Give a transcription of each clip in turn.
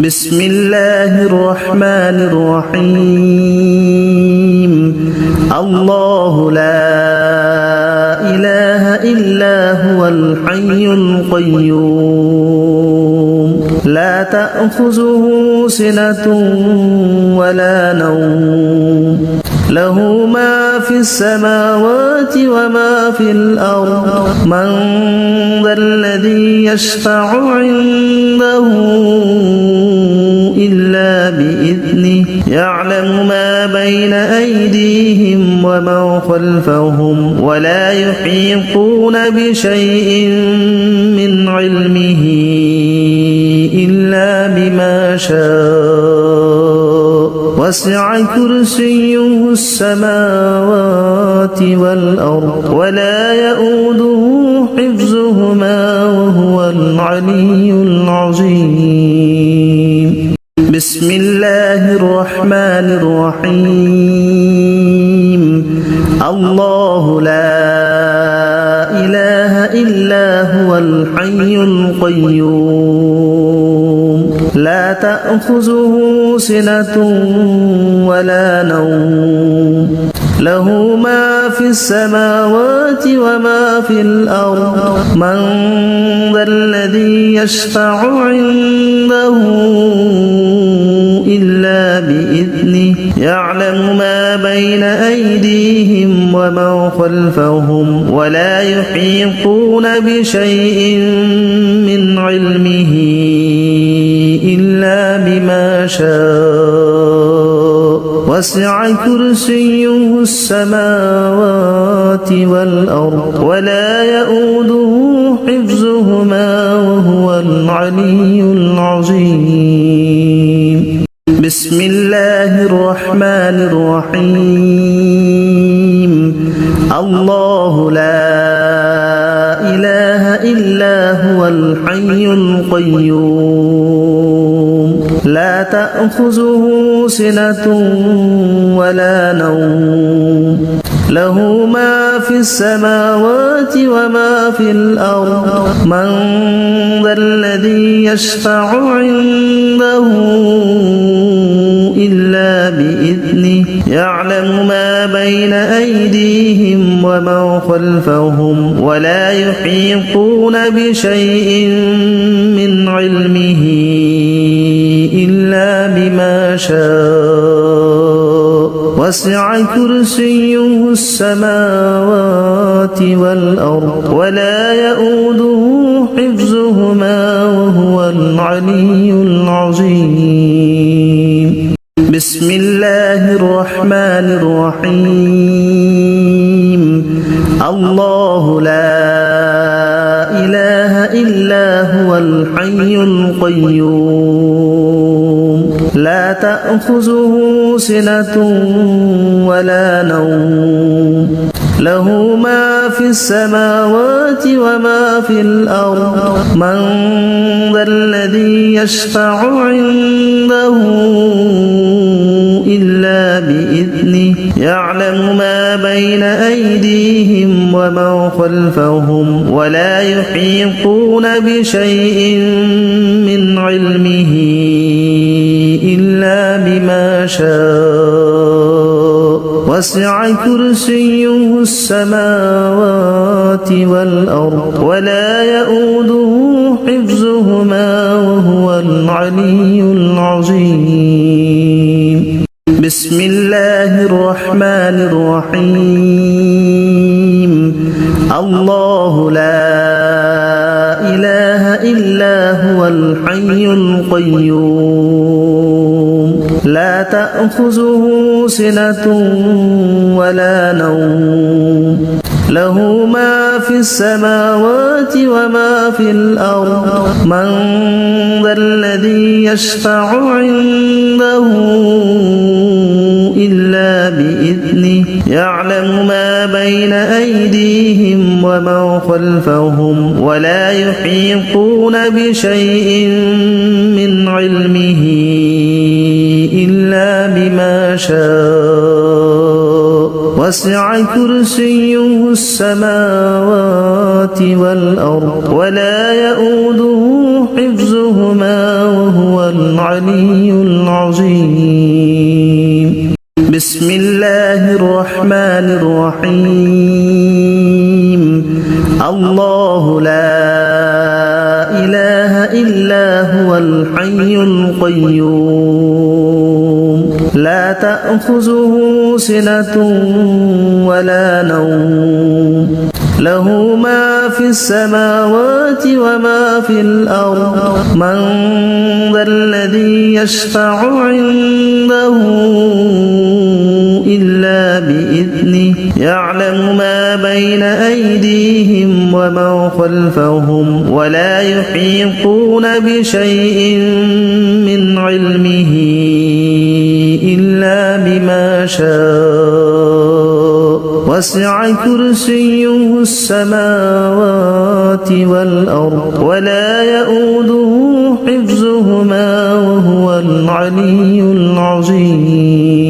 بسم الله الرحمن الرحيم الله لا إله إلا هو الحي القيوم لا تأخذه سنة ولا نوم له ما في السماوات وما في الأرض من ذا الذي يشفع عنده إلا بإذنه يعلم ما بين أيديهم وما خلفهم ولا يحيطون بشيء من علمه إلا بما شاء وسع كرسيه السماوات والأرض ولا يؤوده حفظهما وهو العلي العظيم بسم الله الرحمن الرحيم الله لا إله إلا هو الحي القيوم لا تأخذه سنة ولا نوم له ما في السماوات وما في الأرض من ذا الذي يشفع عنده إلا بإذنه يعلم ما بين أيديهم وما خلفهم ولا يحيطون بشيء من علمه إلا بما شاء وسع كرسيه السماوات والأرض ولا يؤوده حفظهما وهو العلي العظيم بسم الله الرحمن الرحيم الله لا إله إلا هو الحي القيوم لا تأخذه سنة ولا نوم له ما في السماوات وما في الأرض من ذا الذي يشفع عنده إلا بإذنه يعلم ما بين أيديهم وما خلفهم ولا يحيطون بشيء من علمه إلا بما شاء وسع كرسيه السماوات والأرض ولا يؤوده حفظهما وهو العلي العظيم بسم الله الرحمن الرحيم الله لا إله إلا هو الحي القيوم لا تأخذه سنة ولا نوم له ما في السماوات وما في الأرض من ذا الذي يشفع عنده إلا بإذنه يعلم ما بين أيديهم وما خلفهم ولا يحيطون بشيء من علمه إلا بما شاء وسع كرسيه السماوات والأرض ولا يؤوده حفظهما وهو العلي العظيم بسم الله الرحمن الرحيم الله لا إله إلا هو الحي القيوم لا تأخذه سنة ولا نوم له ما في السماوات وما في الأرض من ذا الذي يشفع عنده إلا بإذنه يعلم ما بين أيديهم وما خلفهم ولا يحيطون بشيء من علمه إلا بما شاء وسع كرسيه السماوات والأرض ولا يؤوده حفظهما وهو العلي العظيم بسم الله الرحمن الرحيم الله لا إله إلا هو الحي القيوم لا تأخذه سنة ولا نوم له ما في السماوات وما في الأرض من ذا الذي يشفع عنده إلا بإذنه يعلم ما بين أيديهم وما خلفهم ولا يحيطون بشيء من علمه إلا بما شاء وسع كرسيه السماوات والأرض ولا يؤوده حفظهما وهو العلي العظيم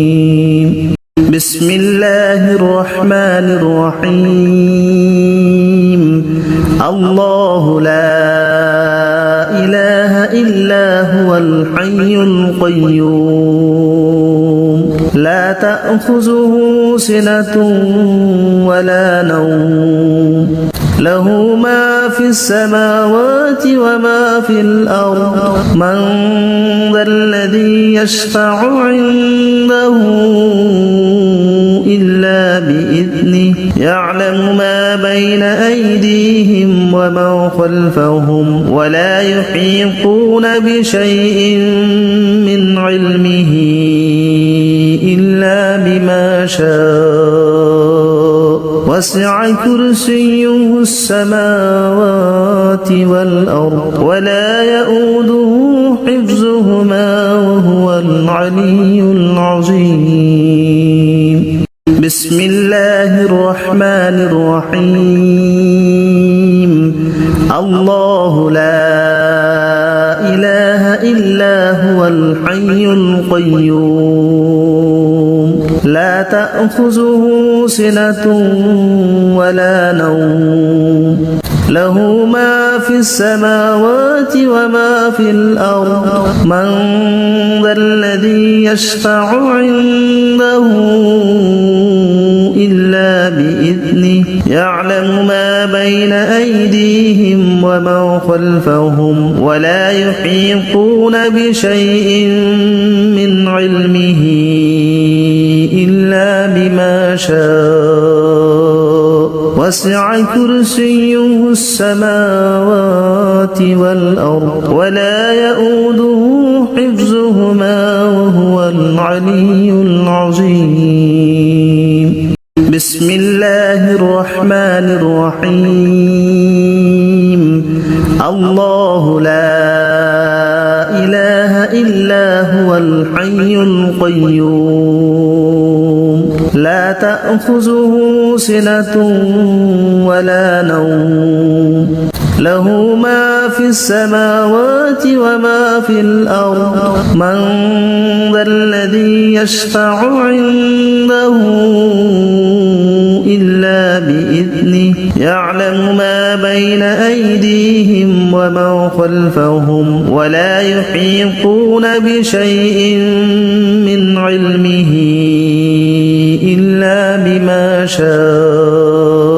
بسم الله الرحمن الرحيم الله لا إله إلا هو الحي القيوم لا تأخذه سنة ولا نوم له ما في السماوات وما في الأرض من ذا الذي يشفع عنده إلا بإذنه يعلم ما بين أيديهم وما خلفهم ولا يحيطون بشيء من علمه إلا بما شاء وسع كرسيه السماوات والأرض ولا يؤوده حفظهما وهو العلي العظيم بسم الله الرحمن الرحيم الله لا إله إلا هو الحي القيوم لا تأخذه سنة ولا نوم له ما في السماوات وما في الأرض من ذا الذي يشفع عنده إلا بإذنه يعلم ما بين أيديهم وما خلفهم ولا يحيطون بشيء من علمه إلا بما شاء وسع كرسيه السماوات والأرض ولا يؤوده حفظهما وهو العلي العظيم بسم الله الرحمن الرحيم الله لا إله إلا هو الحي القيوم لا تأخذه سنة ولا نوم له ما في السماوات وما في الأرض من ذا الذي يشفع عنده إلا بإذنه يعلم ما بين أيديهم وما خلفهم ولا يحيطون بشيء من علمه إلا بما شاء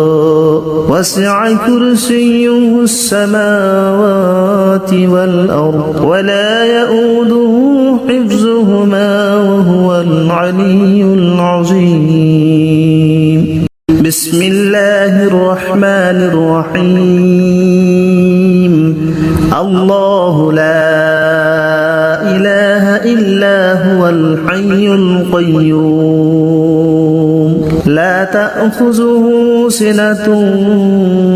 وسع كرسيه السماوات والأرض ولا يؤوده حفظهما وهو العلي العظيم بسم الله الرحمن الرحيم الله لا إله إلا هو الحي القيوم لا تأخذه سنة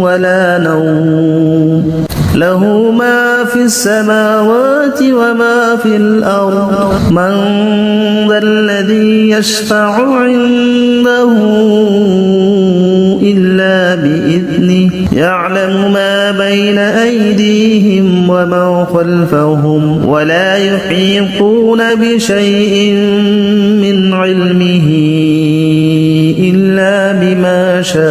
ولا نوم له ما في السماوات وما في الأرض من ذا الذي يشفع عنده إلا بإذنه يعلم ما بين أيديهم وما خلفهم ولا يحيطون بشيء من علمه إلا بما شاء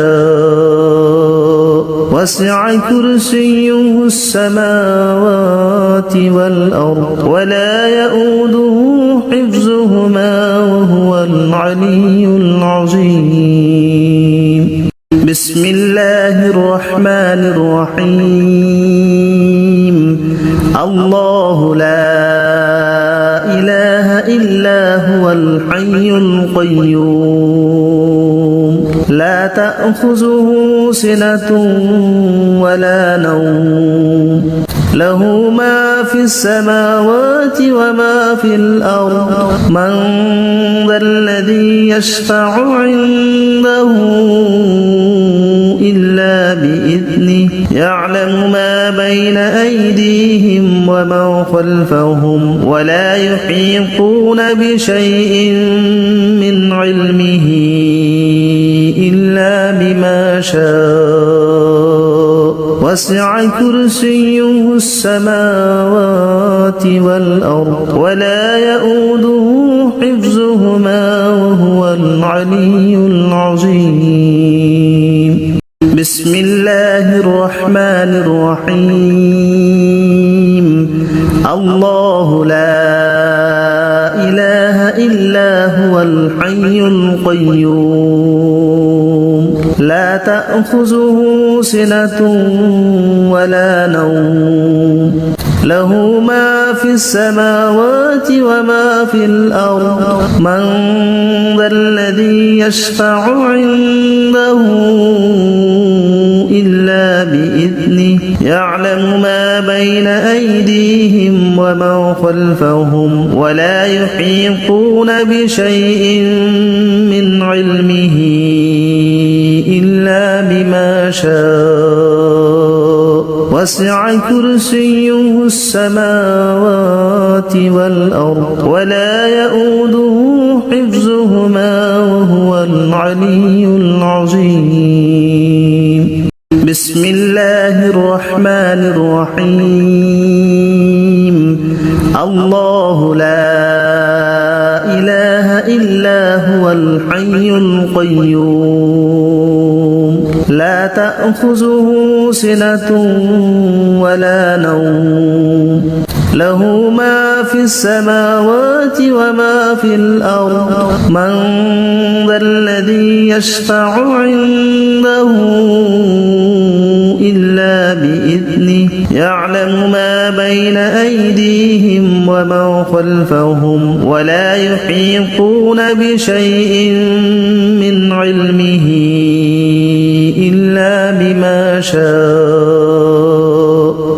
وسع كرسيه السماوات والأرض ولا يؤوده حفظهما وهو العلي العظيم. بسم الله الرحمن الرحيم. الله لا إله إلا هو الحي القيوم لا تأخذه سنة ولا نوم له ما في السماوات وما في الأرض من ذا الذي يشفع عنده إلا بإذنه يعلم ما بين أيديهم وما خلفهم ولا يحيطون بشيء من علمه إلا بما شاء وسع كرسيه السماوات والأرض ولا يؤوده حفظهما وهو العلي العظيم. بسم الله الرحمن الرحيم. الله لا إله إلا هو الحي القيوم لا تأخذه سنة ولا نوم له ما في السماوات وما في الأرض من ذا الذي يشفع عنده إلا بإذنه يعلم ما بين أيديهم وما خلفهم ولا يحيطون بشيء من علمه إلا بما شاء وسع كرسيه السماوات والأرض ولا يؤوده حفظهما وهو العلي العظيم. بسم الله الرحمن الرحيم. الله لا إله إلا هو الحي القيوم لا تأخذه سنة ولا نوم له ما في السماوات وما في الأرض من ذا الذي يشفع عنده إلا بإذنه يعلم ما بين أيديهم وما خلفهم ولا يحيطون بشيء من علمه إلا بما شاء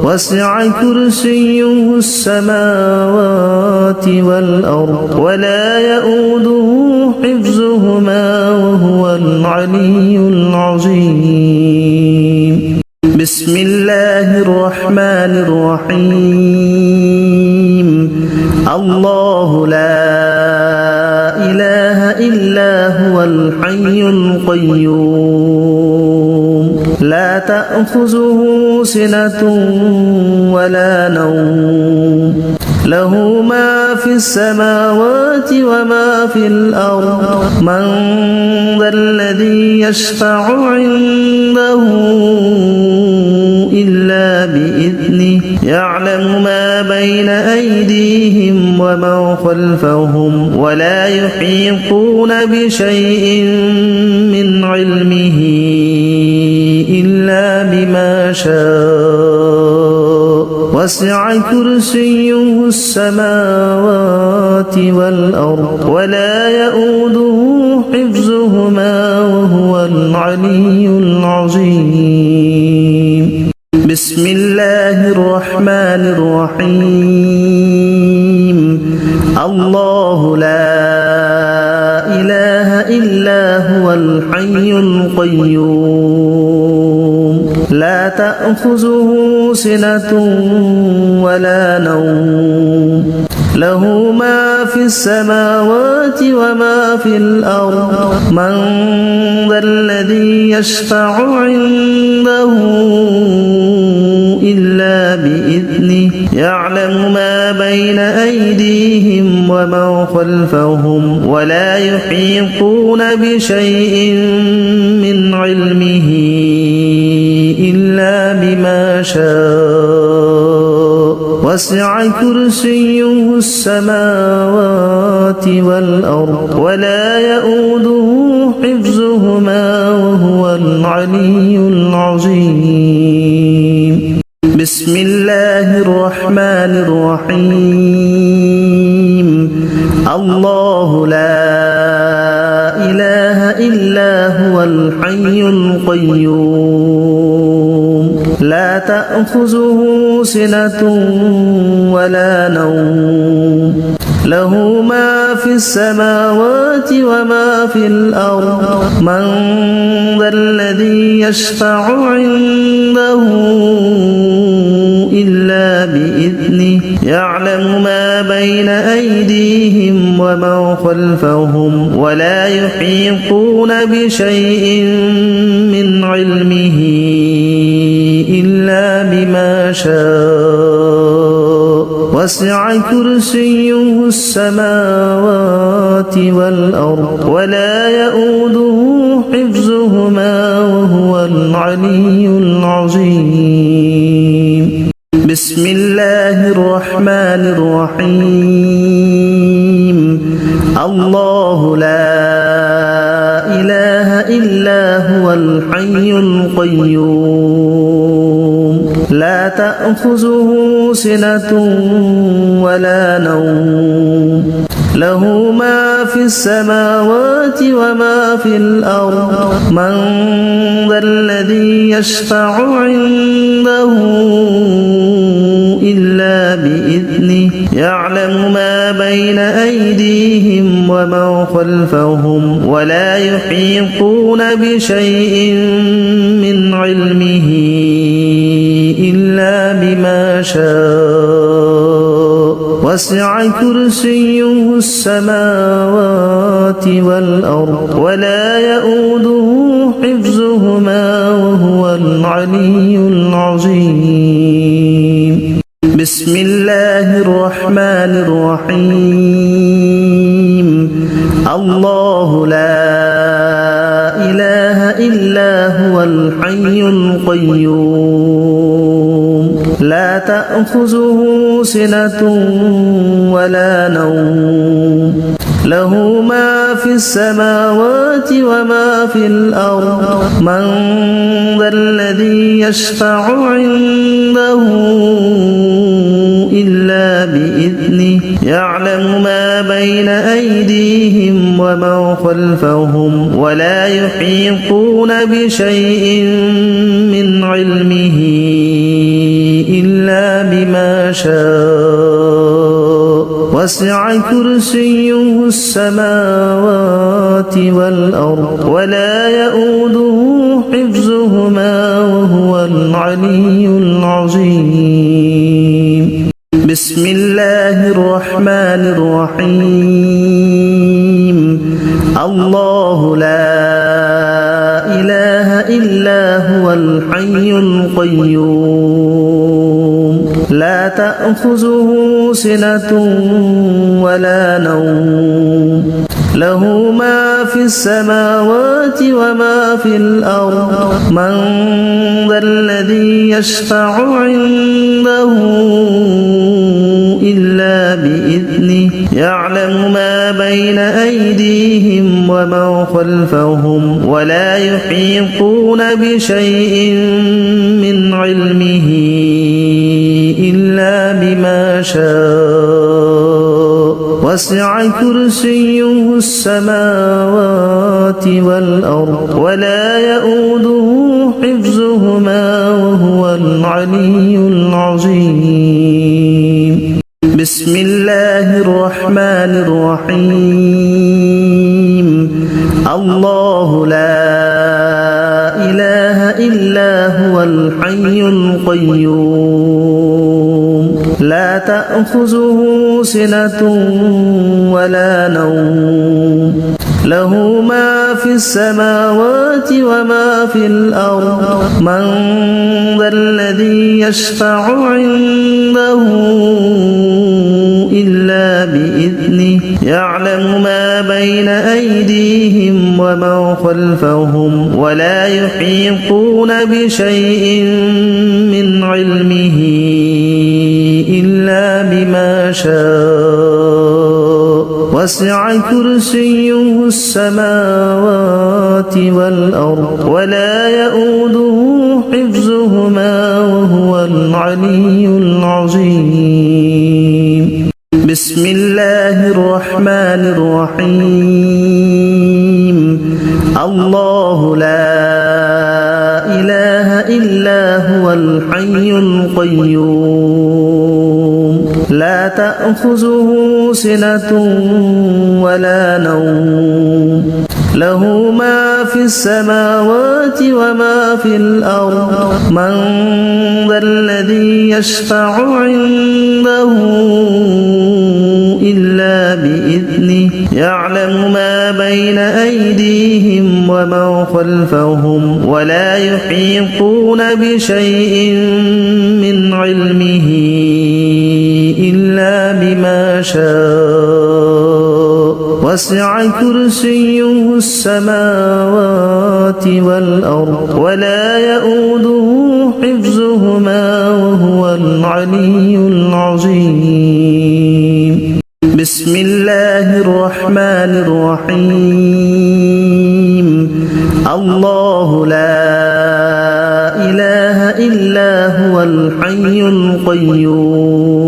وسع كرسيه السماوات والأرض ولا يؤوده حفظهما وهو العلي العظيم. بسم الله الرحمن الرحيم. الله لا إله إلا هو الحي القيوم لا تأخذه سنة ولا نوم له ما في السماوات وما في الأرض من ذا الذي يشفع عنده إلا بإذنه يعلم ما بين أيديهم وما خلفهم ولا يحيطون بشيء من علمه إلا بما شاء وسع كرسيه السماوات والأرض ولا يؤوده حفظهما وهو العلي العظيم. بسم الله الرحمن الرحيم. الله لا إله إلا هو الحي القيوم لا تأخذه سنة ولا نوم له ما في السماوات وما في الأرض من ذا الذي يشفع عنده إلا بإذنه يعلم ما بين أيديهم وما خلفهم ولا يحيطون بشيء من علمه إلا بما شاء وسع كرسيه السماوات والأرض ولا يؤوده حفظهما وهو العلي العظيم. بسم الله الرحمن الرحيم. الله لا إله إلا هو الحي القيوم لا تأخذه سنة ولا نوم له ما في السماوات وما في الأرض من ذا الذي يشفع عنده إلا بإذنه يعلم ما بين أيديهم وما خلفهم ولا يحيطون بشيء من علمه إلا شاء وسع كرسيه السماوات والأرض ولا يؤوده حفظهما وهو العلي العظيم بسم الله الرحمن الرحيم الله لا إله إلا هو الحي القيوم لا تأخذه سنة ولا نوم له ما في السماوات وما في الأرض من ذا الذي يشفع عنده إلا بإذنه يعلم ما بين أيديهم وما خلفهم ولا يحيطون بشيء من علمه إلا بما شاء وسع كرسيه السماوات والأرض ولا يؤوده حفظهما وهو العلي العظيم بسم الله الرحمن الرحيم الله لا إله إلا هو الحي القيوم لا تأخذه سنة ولا نوم له ما في السماوات وما في الأرض من ذا الذي يشفع عنده إلا بإذنه يعلم ما بين أيديهم وما خلفهم ولا يحيطون بشيء من علمه إلا بما شاء وسع كرسيه السماوات والأرض ولا يؤوده حفظهما وهو العلي العظيم بسم الله الرحمن الرحيم الله لا إله إلا هو الحي القيوم لا تأخذه سنة ولا نوم له ما في السماوات وما في الأرض من ذا الذي يشفع عنده إلا بإذنه يعلم ما بين أيديهم وما خلفهم ولا يحيطون بشيء من علمه إلا بما شاء وسع كرسيه السماوات والأرض ولا يؤوده حفظهما وهو العلي العظيم بسم الله الرحمن الرحيم الله لا إله إلا هو الحي القيوم لا تأخذه سنة ولا نوم له ما في السماوات وما في الأرض من ذا الذي يشفع عنده إلا بإذنه يعلم ما بين أيديهم وما خلفهم ولا يحيطون بشيء من علمه إلا بما شاء وسع كرسيه السماوات والأرض ولا يؤوده حفظهما وهو العلي العظيم بسم الله الرحمن الرحيم الله لا إله إلا هو الحي القيوم لا تأخذه سنة ولا نوم له ما في السماوات وما في الأرض من ذا الذي يشفع عنده إلا بإذنه يعلم ما بين أيديهم ومن خلفهم ولا يحيطون بشيء من علمه إلا بما شاء وسع كرسيه السماوات والأرض ولا يؤوده حفظهما وهو العلي العظيم بسم الله الرحمن الرحيم الله لا إله إلا هو الحي القيوم لا تأخذه سنة ولا نوم له ما في السماوات وما في الأرض من ذا الذي يشفع عنده إلا بإذنه يعلم ما بين أيديهم ومن خلفهم ولا يحيطون بشيء من علمه إلا بما شاء وسع كرسيه السماوات والأرض ولا يؤوده حفظهما وهو العلي العظيم بسم الله الرحمن الرحيم الله لا إله إلا هو الحي القيوم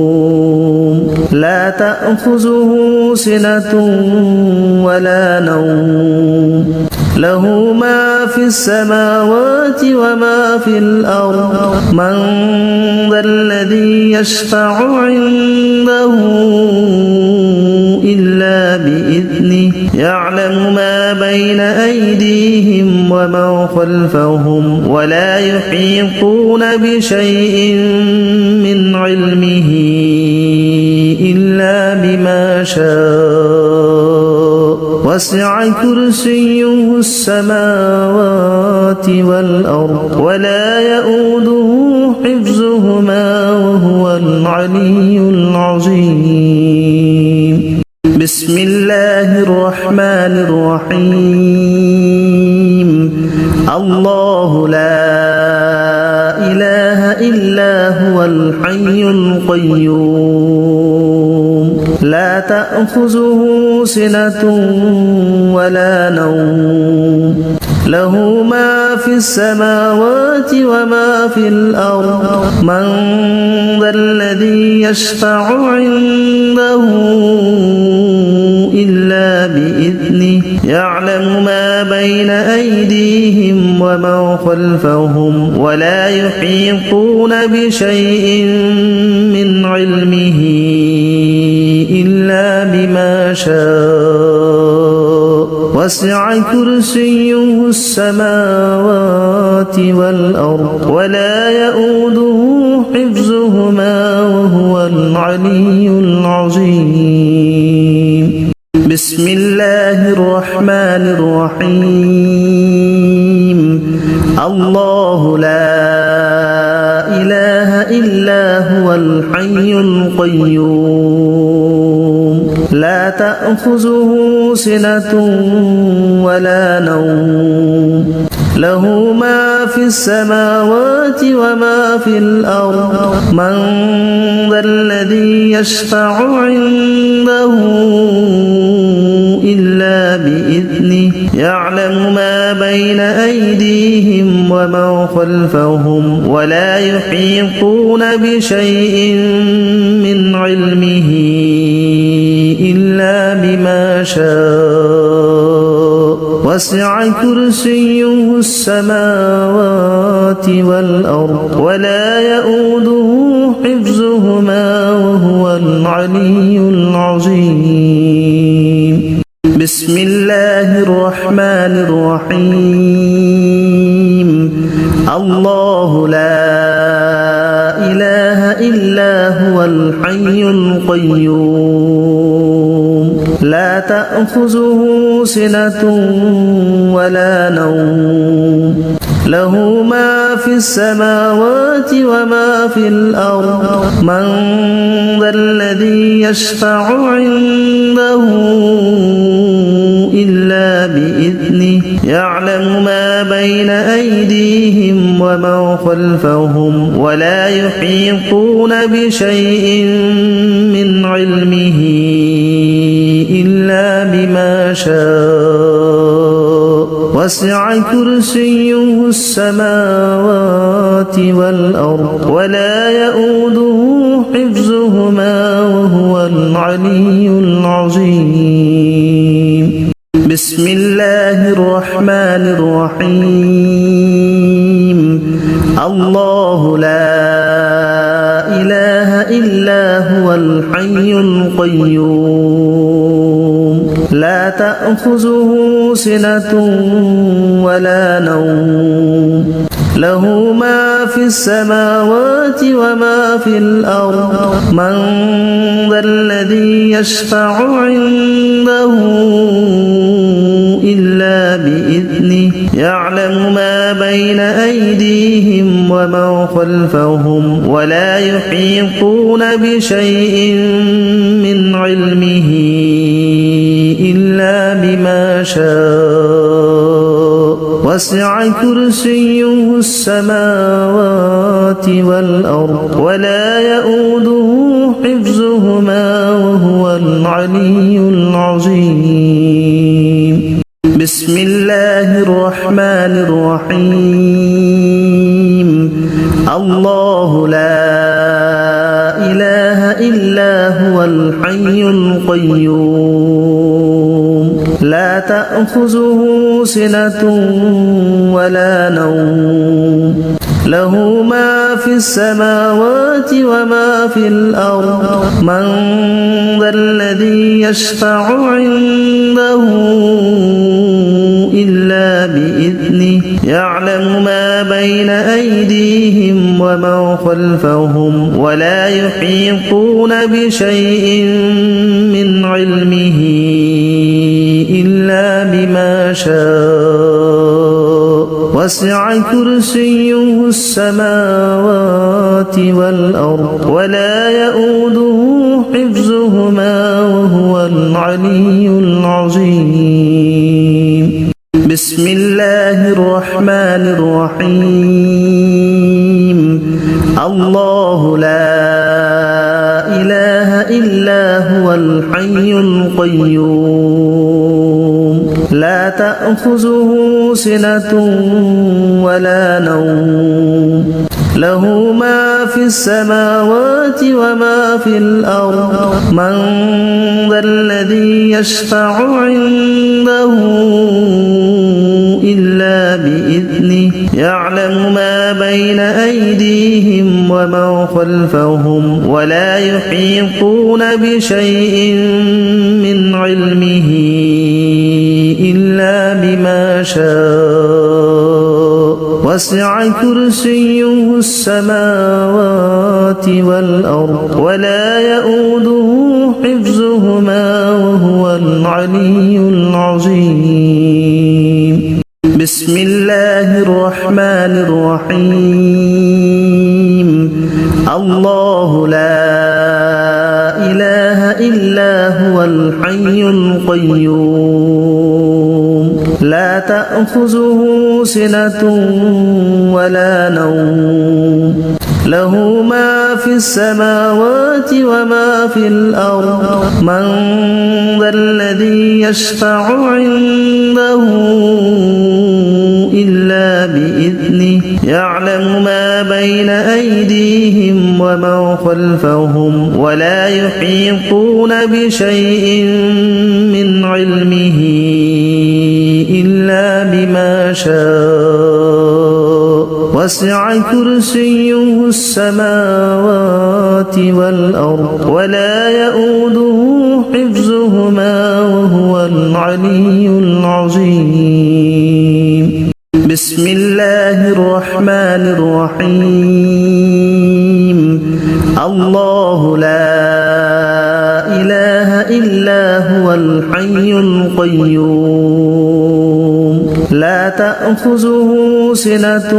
لا تأخذه سنة ولا نوم له ما في السماوات وما في الأرض من ذا الذي يشفع عنده إلا بإذنه يعلم ما بين أيديهم ومن خلفهم ولا يحيطون بشيء من علمه إلا بما شاء وسع كرسيه السماوات والأرض ولا يؤوده حفظهما وهو العلي العظيم بسم الله الرحمن الرحيم الله لا إله إلا هو الحي القيوم لا تأخذه سنة ولا نوم له ما في السماوات وما في الأرض من ذا الذي يشفع عنده إلا بإذنه يعلم ما بين أيديهم ومن خلفهم ولا يحيطون بشيء من علمه إلا بما شاء وسع كرسيه السماوات والأرض ولا يؤوده حفظهما وهو العلي العظيم بسم الله الرحمن الرحيم الله لا إله إلا هو الحي القيوم لا تأخذه سنة ولا نوم له ما في السماوات وما في الأرض من ذا الذي يشفع عنده إلا بإذنه يعلم ما بين أيديهم ومن خلفهم ولا يحيطون بشيء من علمه إلا بما شاء وسع كرسيه السماوات والأرض ولا يؤوده حفظهما وهو العلي العظيم بسم الله الرحمن الرحيم الله لا إله إلا هو الحي القيوم لا تأخذه سنة ولا نوم له ما في السماوات وما في الأرض من ذا الذي يشفع عنده إلا بإذنه يعلم ما بين أيديهم وما خلفهم ولا يحيطون بشيء من علمه إلا بما شاء وسع كرسيه السماوات والأرض ولا يؤوده حفظهما وهو العلي العظيم بسم الله الرحمن الرحيم الله لا إله إلا هو الحي القيوم لا تأخذه سنة ولا نوم له ما في السماوات وما في الأرض من ذا الذي يشفع عنده إلا بإذنه يعلم ما بين أيديهم وما خلفهم ولا يحيطون بشيء من علمه إلا بما شاء وسع كرسيه السماوات والأرض ولا يؤوده حفظهما وهو العلي العظيم بسم الله الرحمن الرحيم الله لا إله إلا هو الحي القيوم لا تأخذه سنة ولا نوم له ما في السماوات وما في الأرض من ذا الذي يشفع عنده إلا بإذنه يعلم ما بين أيديهم وما خلفهم ولا يحيطون بشيء من علمه إلا بما شاء وسع كرسيه السماوات والأرض ولا يؤوده حفظهما وهو العلي العظيم بسم الله الرحمن الرحيم الله لا إله إلا هو الحي القيوم لا تأخذه سنة ولا نوم له ما في السماوات وما في الأرض من ذا الذي يشفع عنده إلا بإذنه يعلم ما بين أيديهم وما خلفهم ولا يحيطون بشيء من علمه إلا بما شاء وسع كرسيه السماوات والأرض ولا يؤوده حفظهما وهو العلي العظيم بسم الله الرحمن الرحيم الله لا إله إلا هو الحي القيوم لا تأخذه سنة ولا نوم له ما في السماوات وما في الأرض من ذا الذي يشفع عنده إلا بإذنه يعلم ما بين أيديهم وما خلفهم ولا يحيطون بشيء من علمه إلا بما شاء وسع كرسيه السماوات والأرض ولا يؤوده حفظهما وهو العلي العظيم بسم الله الرحمن الرحيم الله لا إله إلا هو الحي القيوم لا تأخذه سنة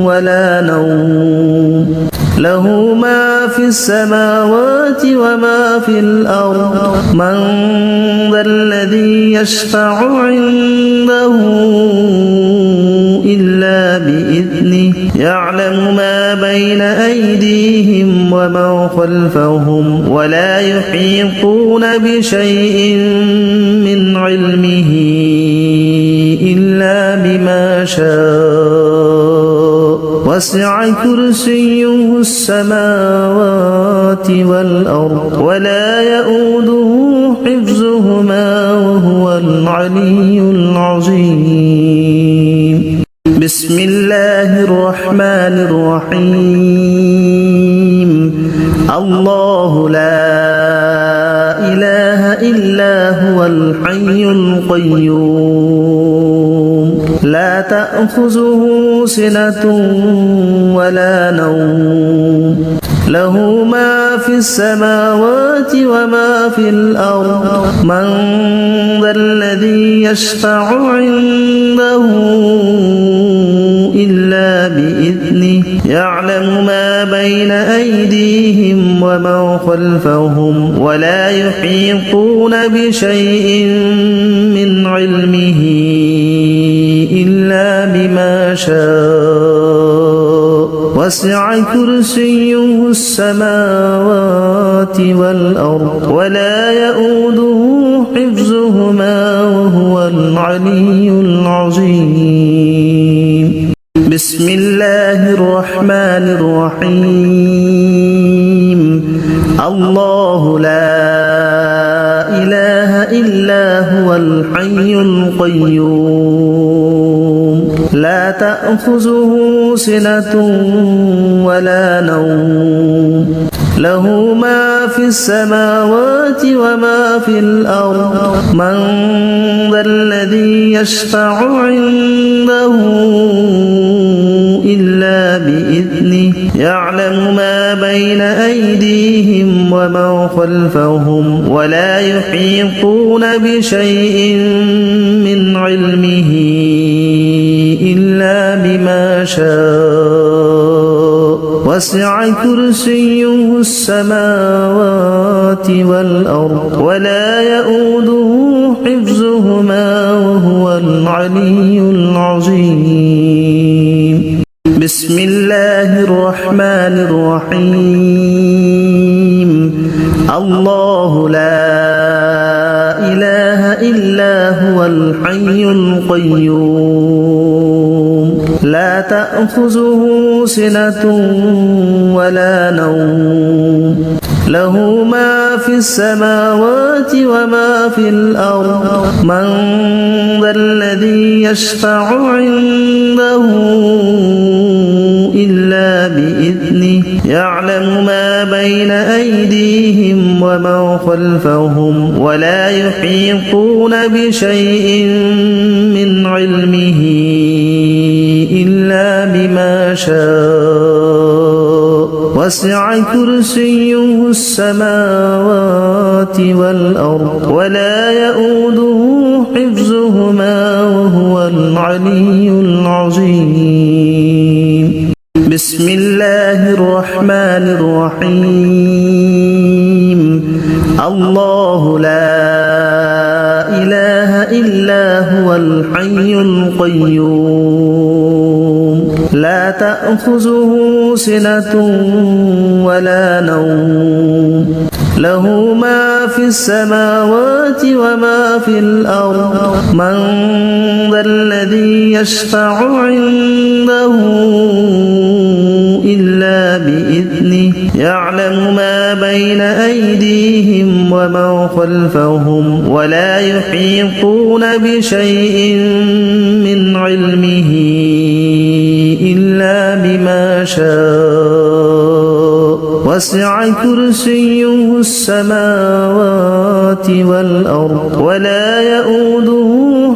ولا نوم له ما في السماوات وما في الأرض من ذا الذي يشفع عنده إلا بإذنه يعلم ما بين أيديهم وما خلفهم ولا يحيطون بشيء من علمه إلا بما شاء وسع كرسيه السماوات والأرض ولا يؤوده حفظهما وهو العلي العظيم بسم الله الرحمن الرحيم الله لا إله إلا هو الحي القيوم لا تأخذه سنة ولا نوم له ما في السماوات وما في الأرض من ذا الذي يشفع عنده إلا بإذنه يعلم ما بين أيديهم وما خلفهم ولا يحيطون بشيء من علمه إلا بما شاء وسع كرسيه السماوات والأرض ولا يؤوده حفظهما وهو العلي العظيم بسم الله الرحمن الرحيم الله لا إله إلا هو الحي القيوم لا تأخذه سنة ولا نوم له ما في السماوات وما في الأرض من ذا الذي يشفع عنده إلا بإذنه يعلم ما بين أيديهم وما خلفهم ولا يحيطون بشيء من علمه إلا بما شاء وسع كرسيه السماوات والأرض ولا يؤوده حفظهما وهو العلي العظيم بسم الله الرحمن الرحيم الله لا إله إلا هو الحي القيوم لا تأخذه سنة ولا نوم له ما في السماوات وما في الأرض من ذا الذي يشفع عنده إلا بإذنه يعلم ما بين أيديهم وما خلفهم ولا يحيطون بشيء من علمه إلا بما شاء وسع كرسيه السماوات والأرض ولا يؤوده حفظهما وهو العلي العظيم بسم الله الرحمن الرحيم الله لا إله إلا هو الحي القيوم لا تأخذه سنة ولا نوم له ما في السماوات وما في الأرض من ذا الذي يشفع عنده إلا بإذنه يعلم ما بين أيديهم وما خلفهم ولا يحيطون بشيء من علمه إلا بما شاء وسع كرسيه السماوات والأرض ولا يؤوده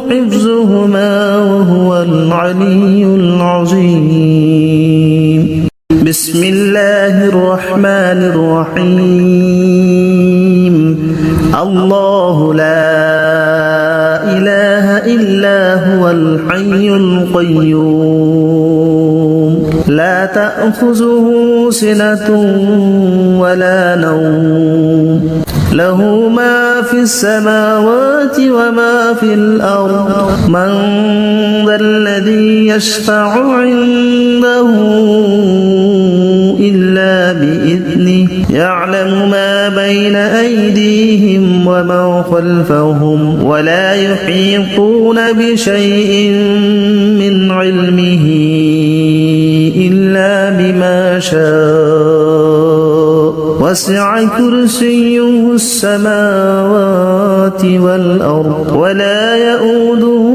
حفظهما وهو العلي العظيم بسم الله الرحمن الرحيم الله لا إله إلا هو الحي القيوم لا تأخذه سنة ولا نوم له ما في السماوات وما في الأرض من ذا الذي يشفع عنده إلا بإذنه يعلم ما بين أيديهم وما خلفهم ولا يحيطون بشيء من علمه إلا بما شاء وسع كرسيه السماوات والأرض ولا يؤوده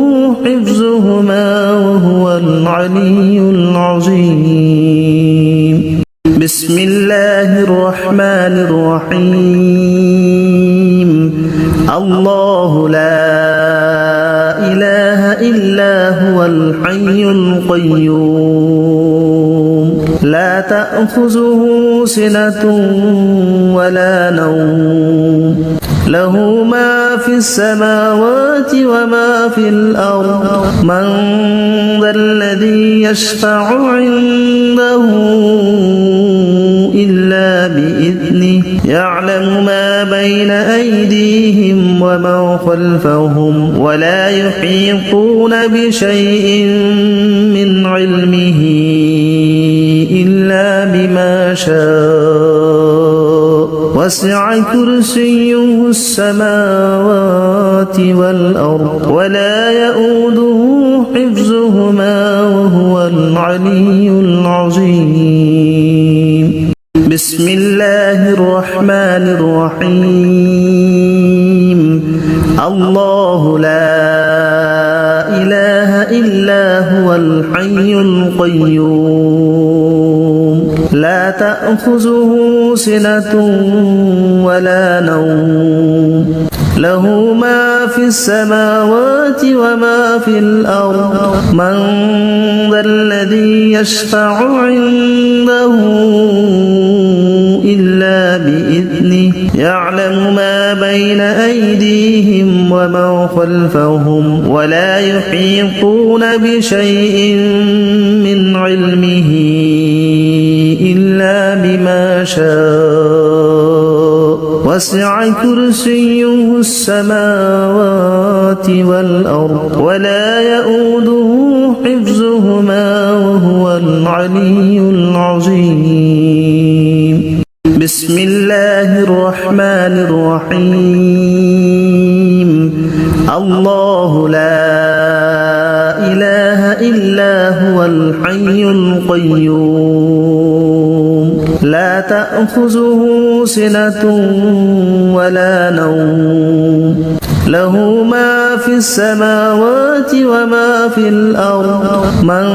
حفظهما وهو العلي العظيم بسم الله الرحمن الرحيم الله لا إله إلا هو الحي القيوم لا تأخذه سنة ولا نوم له ما في السماوات وما في الأرض من ذا الذي يشفع عنده إلا بإذنه يعلم ما بين أيديهم وما خلفهم ولا يحيطون بشيء من علمه إلا بما شاء وسع كرسيه السماوات والأرض ولا يؤوده حفظهما وهو العلي العظيم بسم الله الرحمن الرحيم الله لا إله إلا هو الحي القيوم لا تأخذه سنة ولا نوم له ما في السماوات وما في الأرض من ذا الذي يشفع عنده إلا بإذنه يعلم ما بين أيديهم وما خلفهم ولا يحيطون بشيء من علمه إلا بما شاء وسع كرسيه السماوات والأرض ولا يؤوده حفظهما وهو العلي العظيم بسم الله الرحمن الرحيم الله لا إله إلا هو الحي القيوم لا تأخذه سنة ولا نوم له ما في السماوات وما في الأرض من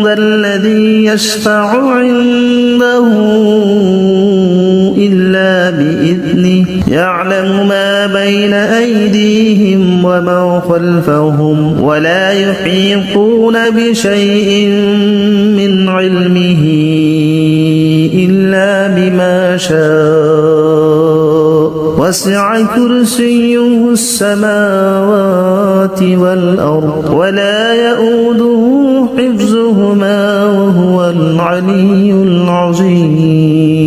ذا الذي يشفع عنده إلا بإذنه يعلم ما بين أيديهم وما خلفهم ولا يحيطون بشيء من علمه إلا بما شاء وسع كرسيه السماوات والأرض ولا يؤوده حفظهما وهو العلي العظيم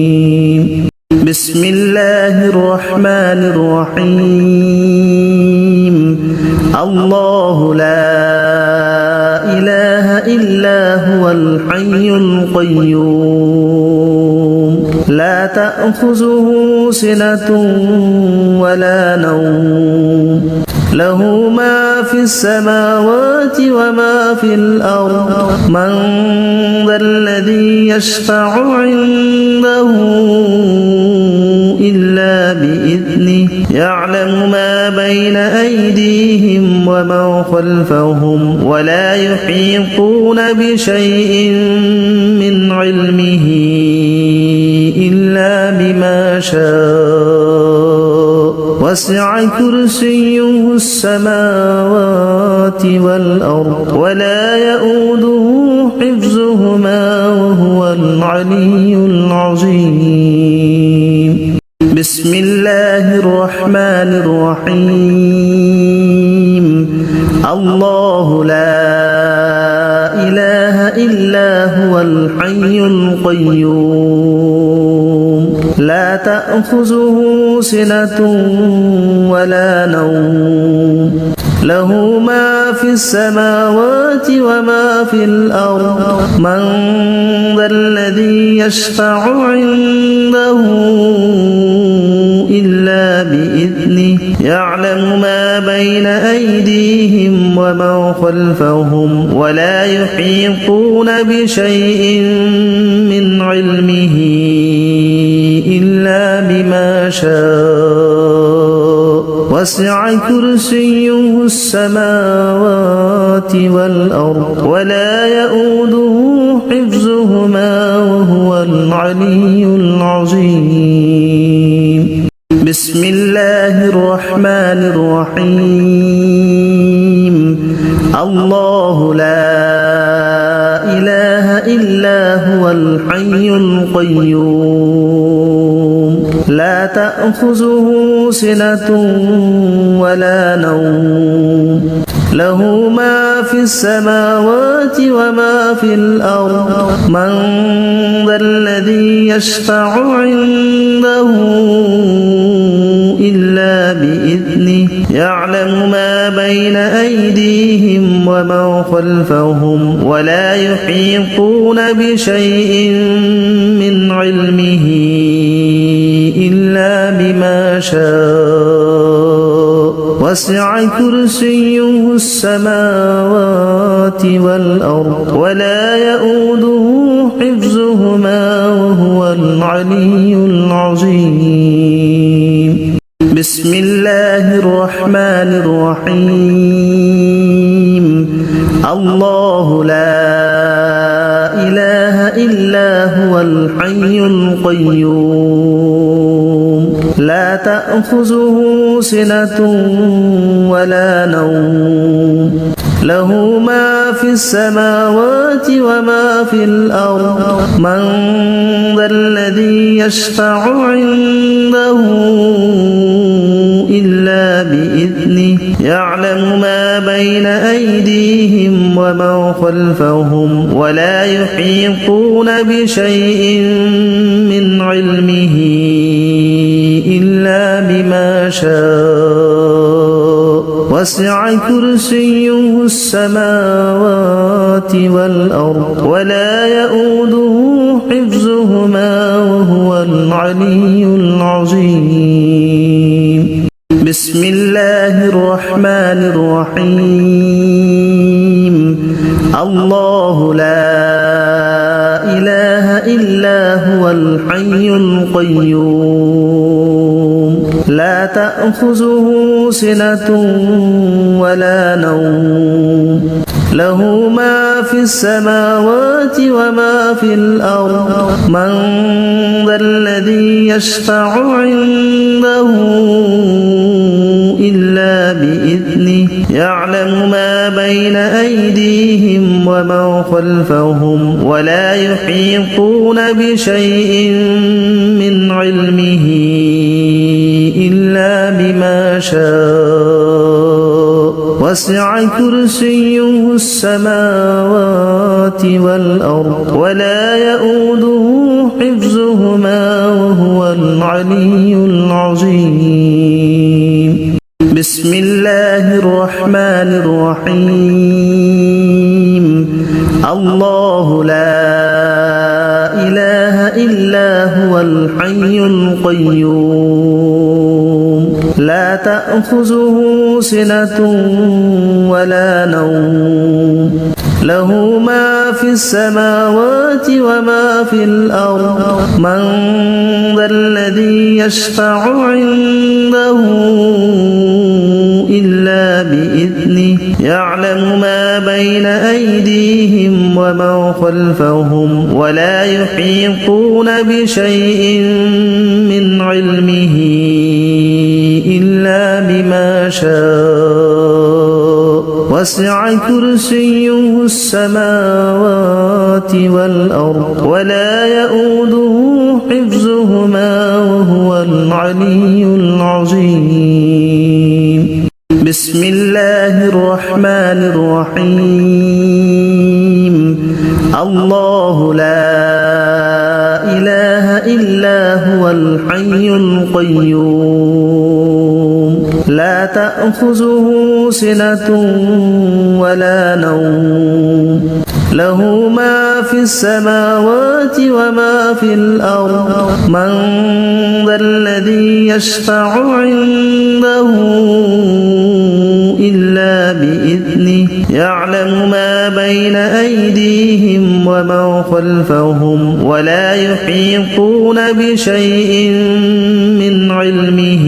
بسم الله الرحمن الرحيم الله لا إله إلا هو الحي القيوم لا تأخذه سنة ولا نوم له ما في السماوات وما في الأرض من ذا الذي يشفع عنده إلا بإذنه يعلم ما بين أيديهم وما خلفهم ولا يحيطون بشيء من علمه إلا بما شاء وسع كرسيه السماوات والأرض ولا يؤوده حفظهما وهو العلي العظيم بسم الله الرحمن الرحيم الله لا إله إلا هو الحي القيوم لا تأخذه سنة ولا نوم له ما في السماوات وما في الأرض من ذا الذي يشفع عنده إلا بإذنه يعلم ما بين أيديهم وما خلفهم ولا يحيطون بشيء من علمه إلا بما شاء وسع كرسيه السماوات والأرض ولا يؤوده حفظهما وهو العلي العظيم بسم الله الرحمن الرحيم الله لا إله إلا هو الحي القيوم لا تأخذه سنة ولا نوم له ما في السماوات وما في الأرض من ذا الذي يشفع عنده إلا بإذنه يعلم ما بين أيديهم وما خلفهم ولا يحيطون بشيء من علمه إلا بما شاء وسع كرسيه السماوات والأرض ولا يؤوده حفظهما وهو العلي العظيم بسم الله الرحمن الرحيم الله لا إله إلا هو الحي القيوم لا تأخذه سنة ولا نوم له ما في السماوات وما في الأرض من ذا الذي يشفع عنده إلا بإذنه يعلم ما بين أيديهم وما خلفهم ولا يحيطون بشيء من علمه إلا بما شاء وسع كرسيه السماوات والأرض ولا يؤوده حفظهما وهو العلي العظيم بسم الله الرحمن الرحيم الله لا إله إلا هو الحي القيوم لا تأخذه سنة ولا نوم له ما في السماوات وما في الأرض من ذا الذي يشفع عنده إلا بإذنه يعلم ما بين أيديهم وما خلفهم ولا يحيطون بشيء من علمه إلا بما شاء وسع كرسيه السماوات والأرض ولا يؤوده حفظهما وهو العلي العظيم بسم الله الرحمن الرحيم الله لا إله إلا هو الحي القيوم لا تأخذه سنة ولا نوم له ما في السماوات وما في الأرض من ذا الذي يشفع عنده إلا بإذنه يعلم ما بين أيديهم وما خلفهم ولا يحيطون بشيء من علمه إلا بما شاء وسع كرسيه السماوات والأرض ولا يؤوده حفظهما وهو العلي العظيم بسم الله الرحمن الرحيم الله لا إله إلا هو الحي القيوم لا تأخذه سنة ولا نوم له ما في السماوات وما في الأرض من ذا الذي يشفع عنده إلا بإذنه يعلم ما بين أيديهم وما خلفهم ولا يحيطون بشيء من علمه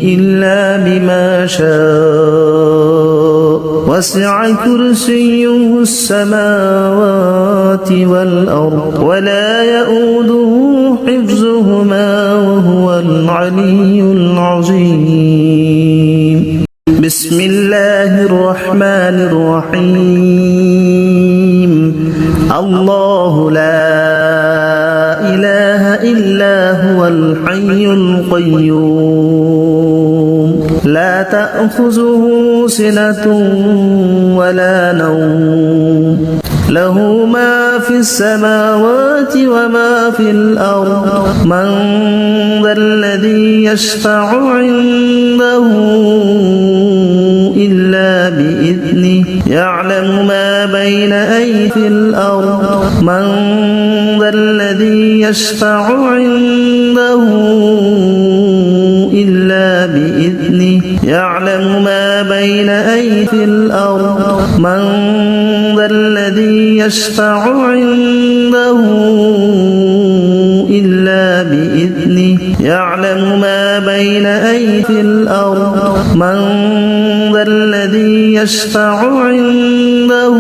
إلا بما شاء وسع كرسيه السماوات والأرض ولا يؤوده حفظهما وهو العلي العظيم بسم الله الرحمن الرحيم الله لا إله إلا هو الحي القيوم لا تأخذه سنة ولا نوم له ما في السماوات وما في الأرض من ذا الذي يشفع عنده إلا بإذنه يعلم ما بين أيدي الأرض من ذا الذي يشفع عنده إلا بإذنه يعلم ما بين أيدي الأرض من ذا الذي يشفع عنده إلا بإذنه يعلم ما بين أيدي الأرض من ذا الذي يشفع عنده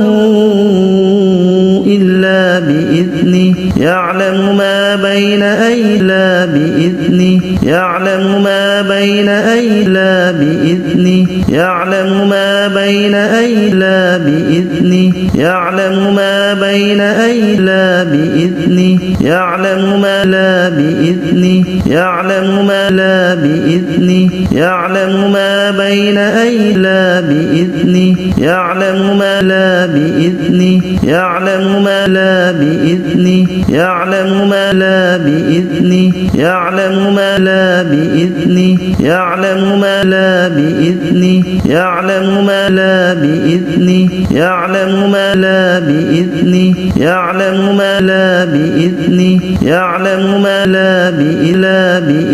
إلا بإذنه يعلم ما بين أيدي بإذنه يعلم ما بين أيدي بإذنه يعلم ما بين أيدي بإذنه يعلم ما بين أيدي بإذنه يعلم ما لا بإذنه يعلم ما لا بإذنه يعلم ما بين أيدي بإذنه يعلم ما لا بإذنه يعلم ما لا بإذنه يعلم ما لا بإذنه يعلم ما لا بإذنه يعلم ما لا بإذنه يعلم ما لا بإذنه يعلم ما لا بإذنه يعلم ما لا بإذنه يعلم ما لا بإذنه